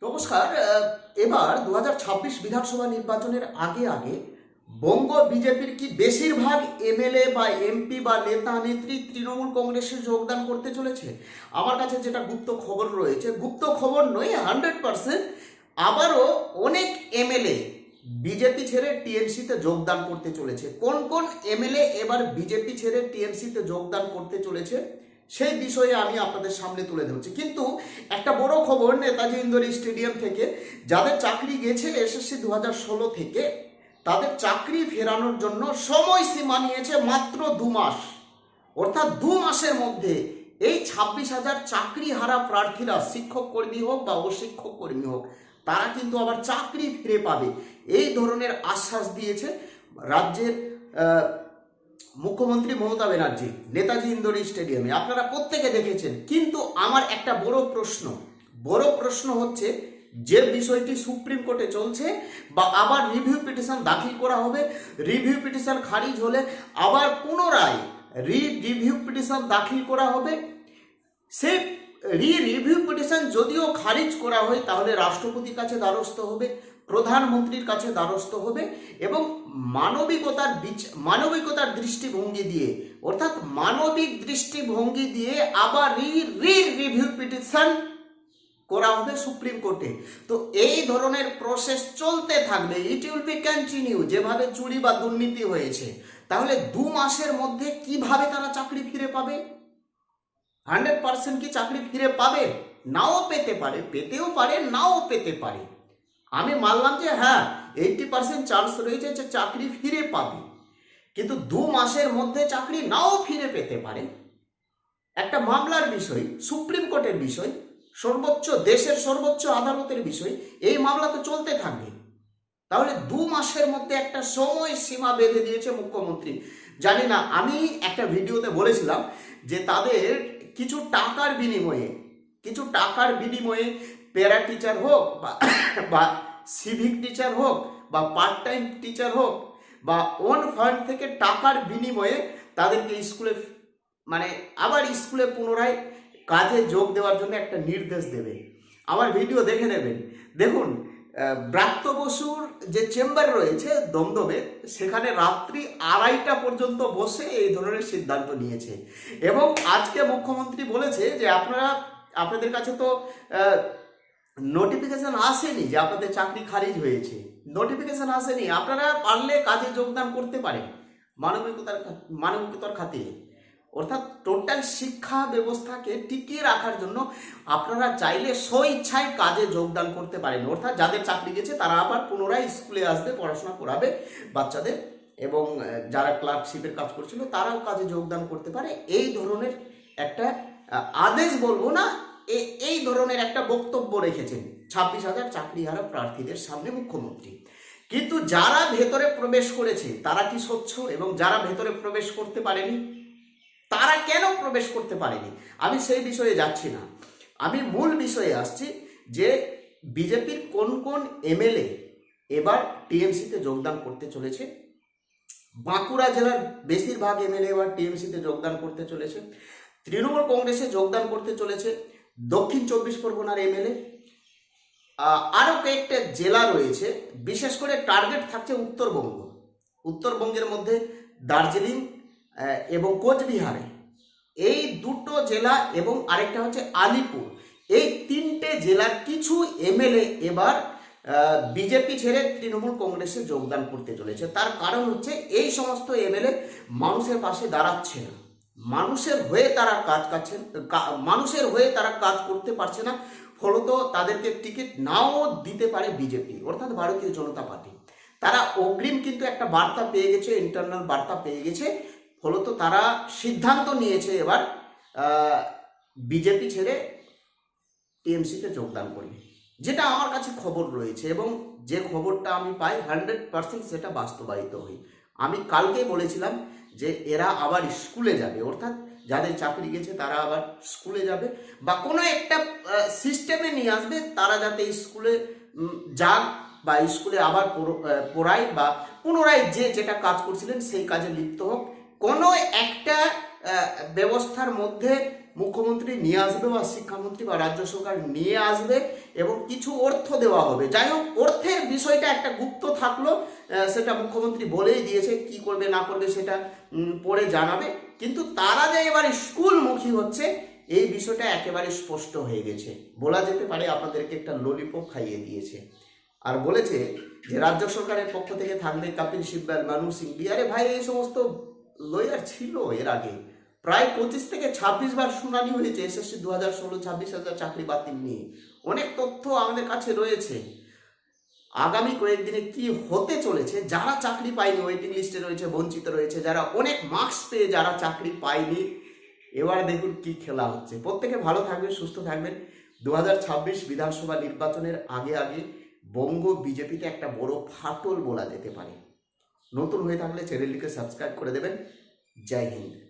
নমস্কার। এবার 2026 বিধানসভা নির্বাচনের আগে আগে বঙ্গ বিজেপির কি বেশিরভাগ এমএলএ বা এমপি বা নেতা নেত্রী তৃণমূল কংগ্রেসে যোগদান করতে চলেছে? আমার কাছে যেটা গুপ্ত খবর রয়েছে, গুপ্ত খবর নয়, 100%। আবারও অনেক এমএলএ বিজেপি ছেড়ে টিএমসিতে যোগদান করতে চলেছে। কোন কোন এমএলএ এবার বিজেপি ছেড়ে টিএমসিতে যোগদান করতে চলেছে সেই বিষয়ে আমি আপনাদের সামনে তুলে ধরছি। কিন্তু একটা বড় খবর, নেতাজি ইন্ডোর স্টেডিয়াম থেকে যাদের চাকরি গেছে এসএসসি 2016 থেকে, তাদের চাকরি ফেরানোর জন্য সময়সীমা নিয়েছে মাত্র 2 মাস। অর্থাৎ 2 মাসের মধ্যে এই 26,000 চাকরি হারা প্রার্থীরা, শিক্ষক কর্মী হোক বা অশিক্ষক কর্মী হোক, তারা কিন্তু আবার চাকরি ফিরে পাবে, এই ধরনের আশ্বাস দিয়েছে রাজ্যের মুখ্যমন্ত্রী মমতা ব্যানার্জি নেতাজি ইন্ডোর স্টেডিয়ামে। আপনারা প্রত্যেকে দেখেছেন। কিন্তু আমার একটা বড় প্রশ্ন হচ্ছে, যে বিষয়টি সুপ্রিম কোর্টে চলছে বা আবার রিভিউ পিটিশন দাখিল করা হবে, রিভিউ পিটিশন খারিজ হলে আবার পুনরায় রিভিউ পিটিশন দাখিল করা হবে। সেই রিভিউ পিটিশন যদিও খারিজ করা হয় তাহলে রাষ্ট্রপতির কাছে দ্বারস্থ হবে, প্রধানমন্ত্রীর কাছে দ্বারস্থ হবে এবং মানবিকতার দৃষ্টিভঙ্গি দিয়ে, অর্থাৎ মানবিক দৃষ্টিভঙ্গি দিয়ে আবার রিভিউ পিটিশন করা হবে সুপ্রিম কোর্টে। তো এই ধরনের প্রসেস চলতে থাকবে, ইট উইল বি কন্টিনিউ। যেভাবে চুরি বা দুর্নীতি হয়েছে, তাহলে 2 মাসের মধ্যে কিভাবে তারা চাকরি ফিরে পাবে? 100% কি চাকরি ফিরে পাবে? নাও পেতে পারে, পেতেও পারে, নাও পেতে পারে। আমি মানলাম যে হ্যাঁ, 80% চান্স রয়েছে যে চাকরি ফিরে পাবে, কিন্তু 2 মাসের মধ্যে চাকরি নাও ফিরে পেতে পারে। একটা মামলার বিষয়, সুপ্রিম কোর্টের বিষয়, দেশের সর্বোচ্চ আদালতের বিষয়, এই মামলা তো চলতে থাকবে। তাহলে 2 মাসের মধ্যে একটা সময় সীমা বেঁধে দিয়েছে মুখ্যমন্ত্রী। জানি না, আমি একটা ভিডিওতে বলেছিলাম যে তাদের কিছু টাকার বিনিময়ে প্যারা টিচার হোক বা সিভিক টিচার হোক বা পার্ট টাইম টিচার হোক বা ওন ফান্ড থেকে টাকার বিনিময়ে তাদেরকে আবার স্কুলে পুনরায় কাজে যোগ দেওয়ার জন্য একটা নির্দেশ দেবে। আমার ভিডিও দেখে নেবেন। দেখুন, ব্রাত্য বসুর যে চেম্বার রয়েছে দমদমে, সেখানে রাত্রি 2:30 পর্যন্ত বসে এই ধরনের সিদ্ধান্ত নিয়েছে। এবং আজকে মুখ্যমন্ত্রী বলেছে যে আপনাদের কাছে তো নোটিফিকেশন আসেনি যে আপনাদের চাকরি খারিজ হয়েছে, নোটিফিকেশন আসেনি, আপনারা পারলে কাজে যোগদান করতে পারেন মানবিকতার খাতিরে। অর্থাৎ টোটাল শিক্ষা ব্যবস্থাকে টিকিয়ে রাখার জন্য আপনারা চাইলে স্বইচ্ছায় কাজে যোগদান করতে পারেন। অর্থাৎ যাদের চাকরি গেছে তারা আবার পুনরায় স্কুলে আসবে, পড়াশোনা করাবে বাচ্চাদের, এবং যারা ক্লার্কশিপের কাজ করছিল তারাও কাজে যোগদান করতে পারে। এই ধরনের একটা আদেশ বলবো না, এই ধরনের একটা বক্তব্য রেখেছেন 26,000 চাকরিহারা প্রার্থীদের সামনে মুখ্যমন্ত্রী। কিন্তু যারা ভেতরে প্রবেশ করেছে তারা কি স্বচ্ছ? এবং যারা ভেতরে প্রবেশ করতে পারেনি তারা কেন প্রবেশ করতে পারেনি? আমি সেই বিষয়ে যাচ্ছি না, আমি মূল বিষয়ে আসছি যে বিজেপির কোন কোন এমএলএ এবার টিএমসিতে যোগদান করতে চলেছে। বাঁকুড়া জেলার বেশিরভাগ এমএলএ এবার টিএমসিতে যোগদান করতে চলেছে। তৃণমূল কংগ্রেসে যোগদান করতে চলেছে দক্ষিণ 24 পরগনার এমএলএ। আরও কয়েকটা জেলা রয়েছে, বিশেষ করে টার্গেট থাকছে উত্তরবঙ্গের মধ্যে দার্জিলিং এবং কোচবিহারে, এই 2টো জেলা, এবং আরেকটা হচ্ছে আলিপুর। এই 3টে জেলার কিছু এমএলএ এবার বিজেপি ছেড়ে তৃণমূল কংগ্রেসে যোগদান করতে চলেছে। তার কারণ হচ্ছে এই সমস্ত এমএলএ মানুষের পাশে দাঁড়াচ্ছে না, মানুষের হয়ে তারা কাজ করতে পারছে না। ফলত তাদেরকে টিকিট নাও দিতে পারে বিজেপি, অর্থাৎ ভারতীয় জনতা পার্টি। তারা অগ্রিম কিন্তু একটা বার্তা পেয়ে গেছে, ইন্টারনাল বার্তা পেয়ে গেছে। ফলত তারা সিদ্ধান্ত নিয়েছে এবার বিজেপি ছেড়ে টিএমসিতে যোগদান করবে, যেটা আমার কাছে খবর রয়েছে। এবং যে খবরটা আমি পাই 100% সেটা বাস্তবায়িত হয়। আমি কালকেই বলেছিলাম যে এরা আবার স্কুলে যাবে, অর্থাৎ যাদের চাকরি গেছে তারা আবার স্কুলে যাবে বা কোনো একটা সিস্টেমে নিয়ে আসবে, তারা যাতে স্কুলে যান বা স্কুলে আবার পড়ায় বা পুনরায় যেটা কাজ করছিলেন সেই কাজে লিপ্ত হোক। কোনো একটা ব্যবস্থার মধ্যে মুখ্যমন্ত্রী নিয়ে আসবে বা শিক্ষামন্ত্রী বা রাজ্য সরকার নিয়ে আসবে এবং কিছু অর্থ দেওয়া হবে। যাই হোক, অর্থের বিষয়টা একটা গুপ্ত থাকলো, সেটা মুখ্যমন্ত্রী বলেই দিয়েছে, কি করবে না করবে সেটা পরে জানাবে। কিন্তু তারা যে এবারে স্কুলমুখী হচ্ছে এই বিষয়টা একেবারে স্পষ্ট হয়ে গেছে। বলা যেতে পারে আপনাদেরকে একটা ললিপপ খাইয়ে দিয়েছে। আর বলেছে যে রাজ্য সরকারের পক্ষ থেকে থাকবে কপিল সিব্বল, মনু সিংভি। আরে ভাই, এই সমস্ত লয়ার ছিল এর আগে, প্রায় 25 থেকে 26 বার শুনানি হয়েছে এসএসসি 2016 26,000 চাকরি বাতিল নিয়ে। অনেক তথ্য আমাদের কাছে রয়েছে। আগামী কয়েকদিনে কি হতে চলেছে, যারা চাকরি পায়নি ওয়েটিং লিস্টে রয়েছে, বঞ্চিত রয়েছে, যারা অনেক মার্কস পেয়ে যারা চাকরি পায়নি, এবার দেখুন কি খেলা হচ্ছে। প্রত্যেকে ভালো থাকবেন, সুস্থ থাকবেন। 2026 বিধানসভা নির্বাচনের আগে আগে বঙ্গ বিজেপিতে একটা বড় ফাটল বলা যেতে পারে। নতুন হয়ে থাকলে চ্যানেলটিকে সাবস্ক্রাইব করে দেবেন। জয় হিন্দ।